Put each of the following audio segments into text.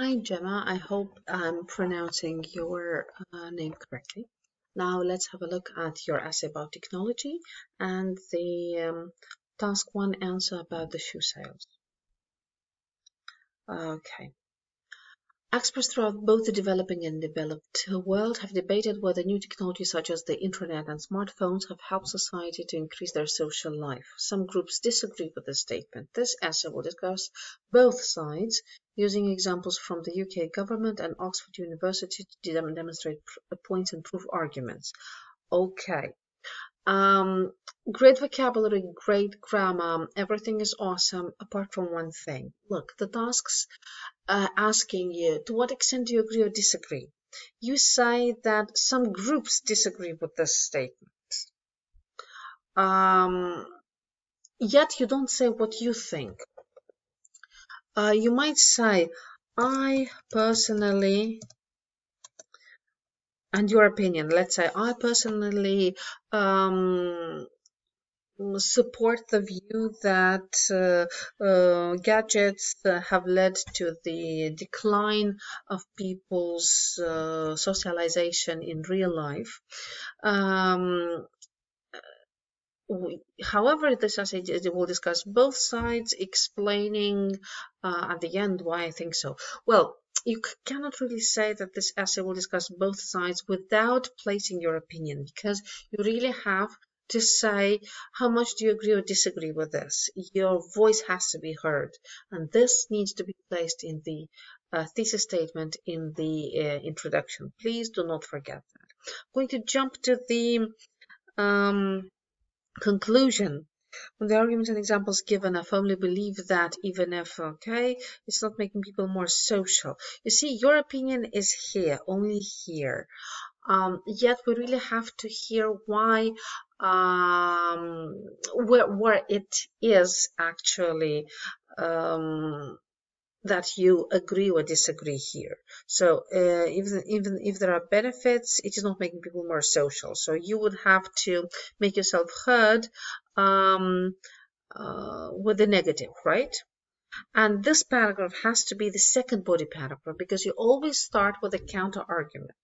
Hi Gemma, I hope I'm pronouncing your name correctly. Now let's have a look at your essay about technology and the task 1 answer about the shoe sales. Okay. Experts throughout both the developing and developed world have debated whether new technologies such as the internet and smartphones have helped society to increase their social life. Some groups disagree with this statement. This essay will discuss both sides using examples from the UK government and Oxford University to demonstrate points and prove arguments. Okay. Great vocabulary, great grammar, everything is awesome apart from one thing. Look, the tasks asking you to what extent do you agree or disagree. You say that some groups disagree with this statement. Yet you don't say what you think. You might say, I personally, and your opinion, let's say, I personally support the view that gadgets have led to the decline of people's socialization in real life. However, this essay will discuss both sides, explaining at the end why I think so. Well, you cannot really say that this essay will discuss both sides without placing your opinion, because you really have to say how much do you agree or disagree with this. Your voice has to be heard, and this needs to be placed in the thesis statement in the introduction. Please do not forget that. I'm going to jump to the conclusion. When the arguments and examples given, I firmly believe that even if, okay, it's not making people more social. You see, your opinion is here, only here. Yet we really have to hear why, where it is actually that you agree or disagree here. So even if there are benefits, it is not making people more social. So you would have to make yourself heard with the negative, right? And this paragraph has to be the second body paragraph, because you always start with a counter argument.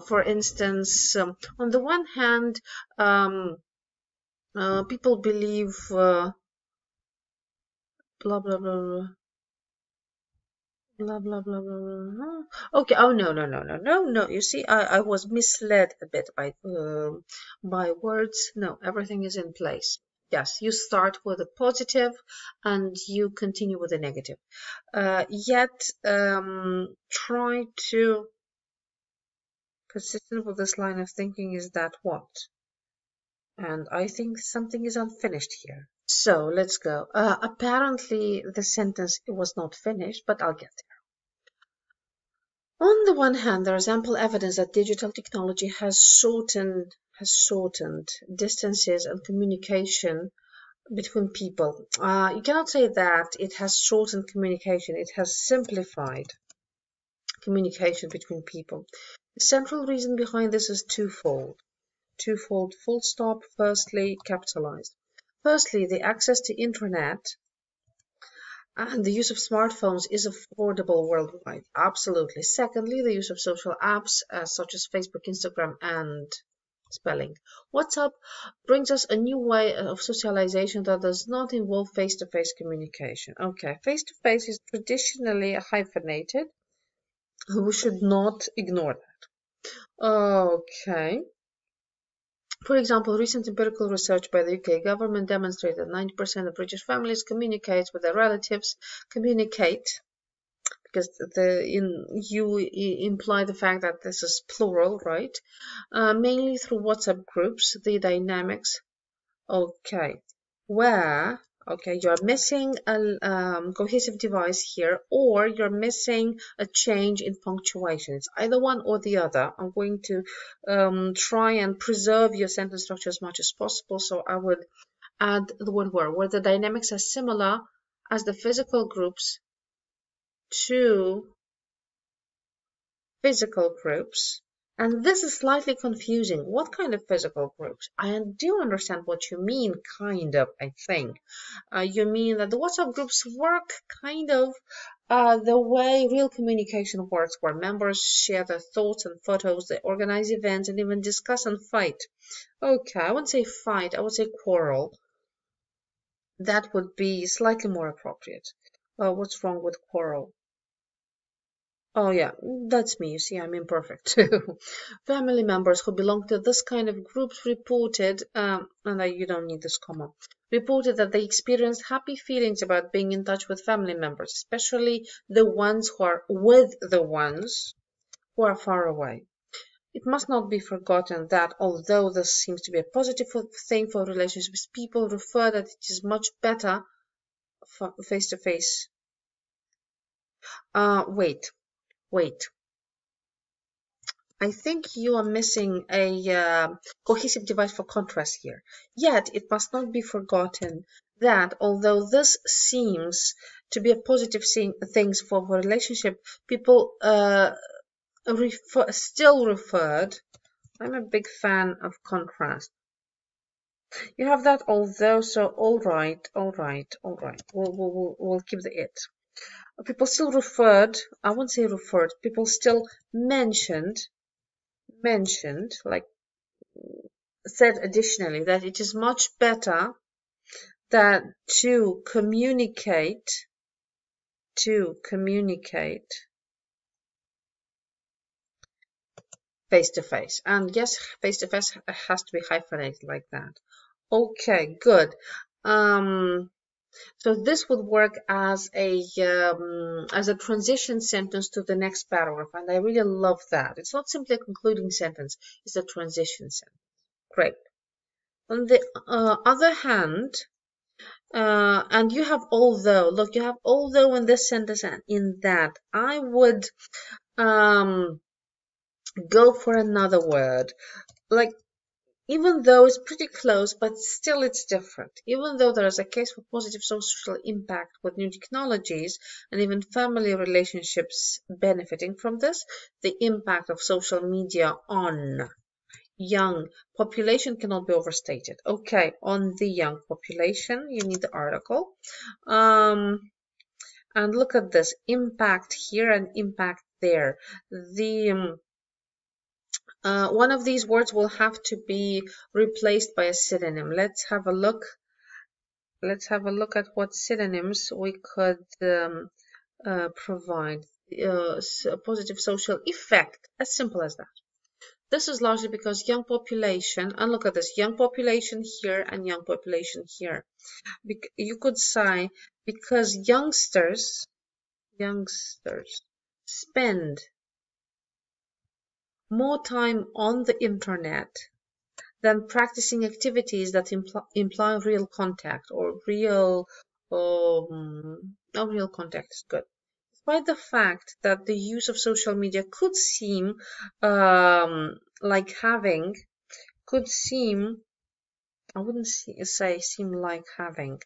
For instance, on the one hand, people believe blah blah blah blah blah blah blah blah. Okay. Oh no. You see, I was misled a bit by words. No, everything is in place. Yes, you start with a positive and you continue with a negative. Yet try to consistent with this line of thinking is that what? And I think something is unfinished here. So let's go. Apparently the sentence was not finished, but I'll get there. On the one hand, there is ample evidence that digital technology has shortened distances and communication between people. You cannot say that it has shortened communication. It has simplified communication between people. The central reason behind this is twofold, full stop. Firstly, capitalized. Firstly, the access to internet and the use of smartphones is affordable worldwide. Absolutely. Secondly, the use of social apps such as Facebook, Instagram, and spelling. WhatsApp brings us a new way of socialization that does not involve face-to-face communication. Okay, face-to-face is traditionally hyphenated. We should not ignore that. Okay. For example, recent empirical research by the UK government demonstrated that 90% of British families communicate with their relatives, because you imply the fact that this is plural, right? Mainly through WhatsApp groups, the dynamics. Okay, where you're missing a cohesive device here, or you're missing a change in punctuation. It's either one or the other. I'm going to try and preserve your sentence structure as much as possible, so I would add the word where the dynamics are similar as the physical groups to physical groups. And this is slightly confusing. What kind of physical groups? I do understand what you mean, kind of, I think. You mean that the WhatsApp groups work kind of The way real communication works, where members share their thoughts and photos, they organize events, and even discuss and fight. Okay, I wouldn't say fight, I would say quarrel. That would be slightly more appropriate. What's wrong with quarrel? Oh yeah, that's me. You see, I'm imperfect too. Family members who belong to this kind of groups reported, you don't need this comma, reported that they experienced happy feelings about being in touch with family members, especially the ones who are with the ones who are far away. It must not be forgotten that although this seems to be a positive thing for relationships, people refer that it is much better face to face. Wait. I think you are missing a cohesive device for contrast here. Yet, it must not be forgotten that although this seems to be a positive thing for a relationship, people still referred. I'm a big fan of contrast. You have that although, so all right. We'll keep the it. People still referred. I won't say referred. People still mentioned, like said additionally, that it is much better that to communicate face to face. And yes, face to face has to be hyphenated like that. Okay, good. So this would work as a transition sentence to the next paragraph, and I really love that. It's not simply a concluding sentence; it's a transition sentence. Great. On the other hand, and you have although. Look, you have although in this sentence and in that. I would go for another word, like. Even though it's pretty close, but still it's different. Even though there is a case for positive social impact with new technologies and even family relationships benefiting from this, the impact of social media on young population cannot be overstated. Okay, on the young population, you need the article. And look at this, impact here and impact there. One of these words will have to be replaced by a synonym. Let's have a look. Let's have a look at what synonyms we could provide. Positive social effect, as simple as that. This is largely because young population, and look at this, young population here and young population here. You could say because youngsters spend more time on the internet than practicing activities that imply real contact or real contact is good. Despite the fact that the use of social media could seem like having, I wouldn't say seem like having,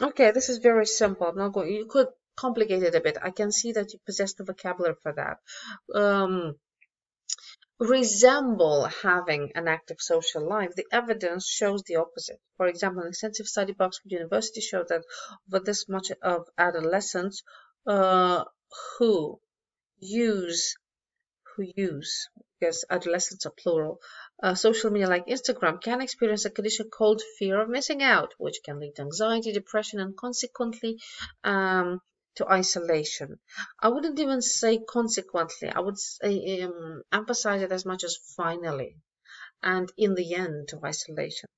okay, this is very simple. I'm not going, you could complicate it a bit. I can see that you possess the vocabulary for that. Resemble having an active social life, the evidence shows the opposite. For example, an extensive study by Oxford University showed that over this much of adolescents who use, because adolescents are plural, social media like Instagram can experience a condition called fear of missing out, which can lead to anxiety, depression, and consequently to isolation. I wouldn't even say consequently. I would say, emphasize it as much as finally, and in the end to isolation.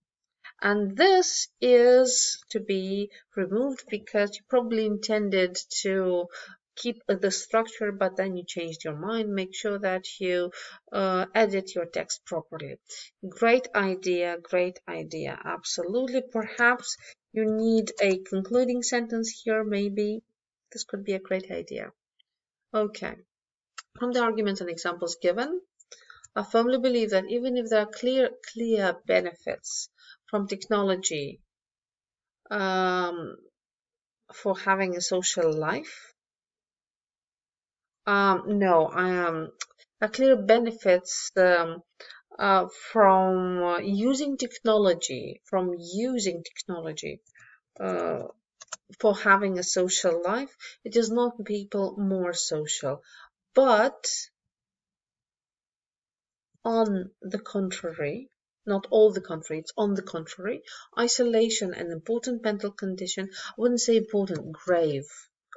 And this is to be removed because you probably intended to keep the structure, but then you changed your mind. Make sure that you edit your text properly. Great idea, absolutely. Perhaps you need a concluding sentence here, maybe. This could be a great idea. Okay. From the arguments and examples given, I firmly believe that even if there are clear benefits from technology for having a social life, clear benefits from using technology, for having a social life. It does not make people more social, but on the contrary, not all the contrary, it's on the contrary, isolation, an important mental condition. I wouldn't say important, grave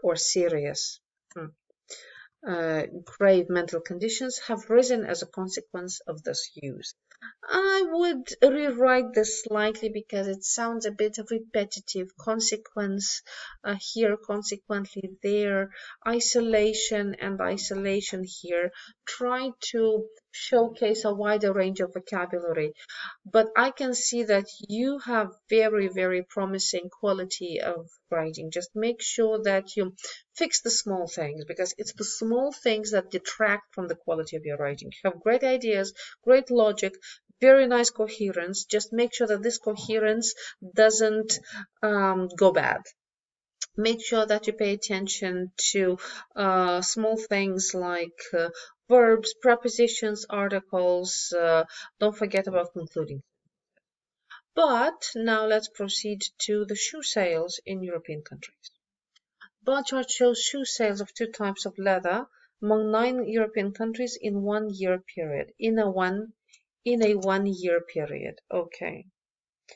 or serious. Grave mental conditions have risen as a consequence of this use. I would rewrite this slightly because it sounds a bit repetitive. Consequence here, consequently there, isolation and isolation here. Try to showcase a wider range of vocabulary. But I can see that you have very, very promising quality of writing. Just make sure that you fix the small things, because it's the small things that detract from the quality of your writing. You have great ideas, great logic, very nice coherence. Just make sure that this coherence doesn't go bad. Make sure that you pay attention to small things like verbs, prepositions, articles. Don't forget about concluding. But now let's proceed to the shoe sales in European countries. Bar chart shows shoe sales of two types of leather among 9 European countries in 1 year period. In a 1 year period. Okay.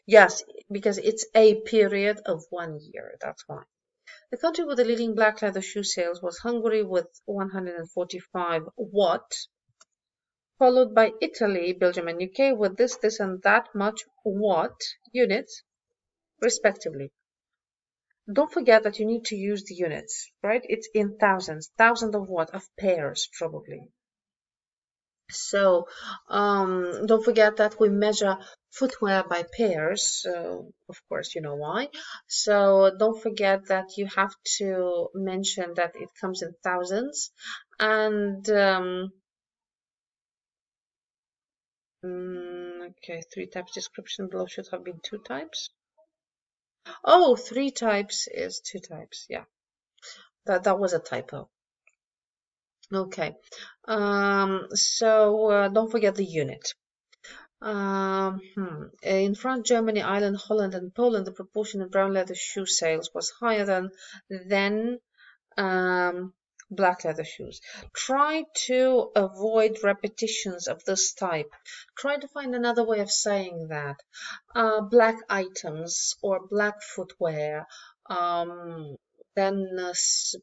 Yes, because it's a period of 1 year. That's why. The country with the leading black leather shoe sales was Hungary with 145 what, followed by Italy, Belgium, and UK with this, and that much what units, respectively. Don't forget that you need to use the units, right? It's in thousands. Thousands of what? Of pairs, probably. So don't forget that we measure footwear by pairs. Of course, you know why. So don't forget that you have to mention that it comes in thousands. And okay, 3 types description below should have been 2 types. Oh, 3 types is 2 types. Yeah, that was a typo. Okay, so don't forget the unit. In France, Germany, Ireland, Holland, and Poland, the proportion of brown leather shoe sales was higher than black leather shoes. Try to avoid repetitions of this type. Try to find another way of saying that. Black items or black footwear. Then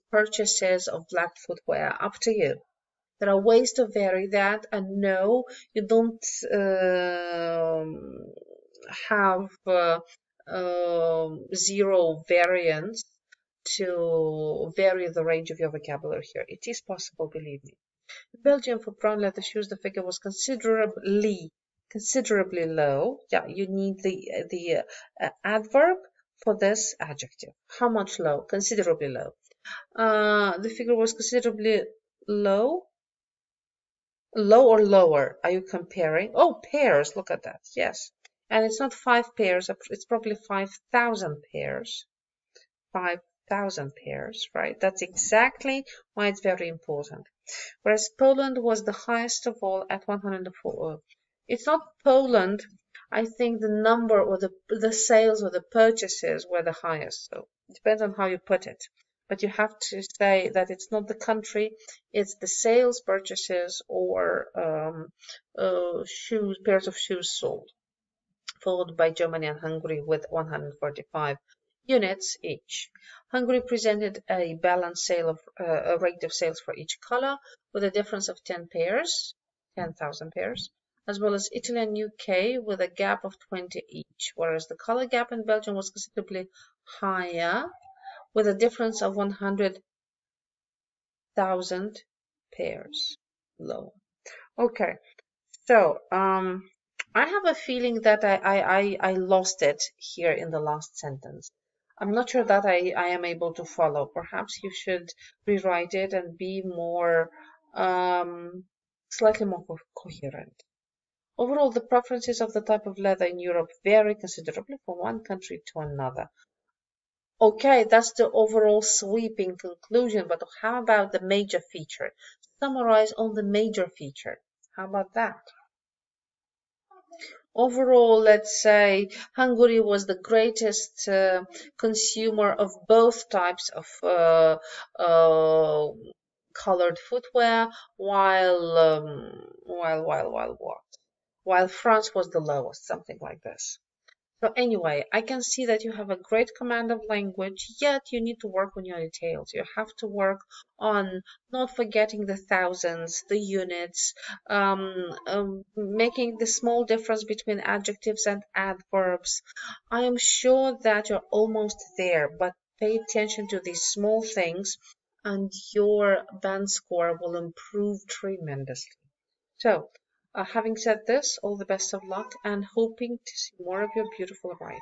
purchases of black footwear. Up to you. There are ways to vary that, and no, you don't have zero variance to vary the range of your vocabulary here. It is possible, believe me. In Belgium, for brown leather shoes, the figure was considerably low. Yeah, you need the adverb for this adjective. How much low? Considerably low. The figure was considerably low. Low or lower? Are you comparing? Oh, pairs. Look at that. Yes. And it's not 5 pairs. It's probably 5,000 pairs. 5,000 pairs, right? That's exactly why it's very important. Whereas Poland was the highest of all at 104. It's not Poland. I think the number or the sales or the purchases were the highest. So it depends on how you put it. But you have to say that it's not the country, it's the sales, purchases, or pairs of shoes sold, followed by Germany and Hungary with 145 units each. Hungary presented a balanced sale of a rate of sales for each color with a difference of 10 pairs, 10,000 pairs, as well as Italy and UK with a gap of 20 each, whereas the color gap in Belgium was considerably higher, with a difference of 100,000 pairs low. Okay, so I have a feeling that I lost it here in the last sentence. I'm not sure that I am able to follow. Perhaps you should rewrite it and be more, slightly more coherent. Overall, the preferences of the type of leather in Europe vary considerably from one country to another. Okay, that's the overall sweeping conclusion, but how about the major feature? Summarize on the major feature. How about that? Overall, let's say Hungary was the greatest consumer of both types of uh, colored footwear, while what? While France was the lowest, something like this. So anyway, I can see that you have a great command of language, yet you need to work on your details. You have to work on not forgetting the thousands, the units, making the small difference between adjectives and adverbs. I am sure that you're almost there, but pay attention to these small things and your band score will improve tremendously. So, having said this, all the best of luck and hoping to see more of your beautiful arrival.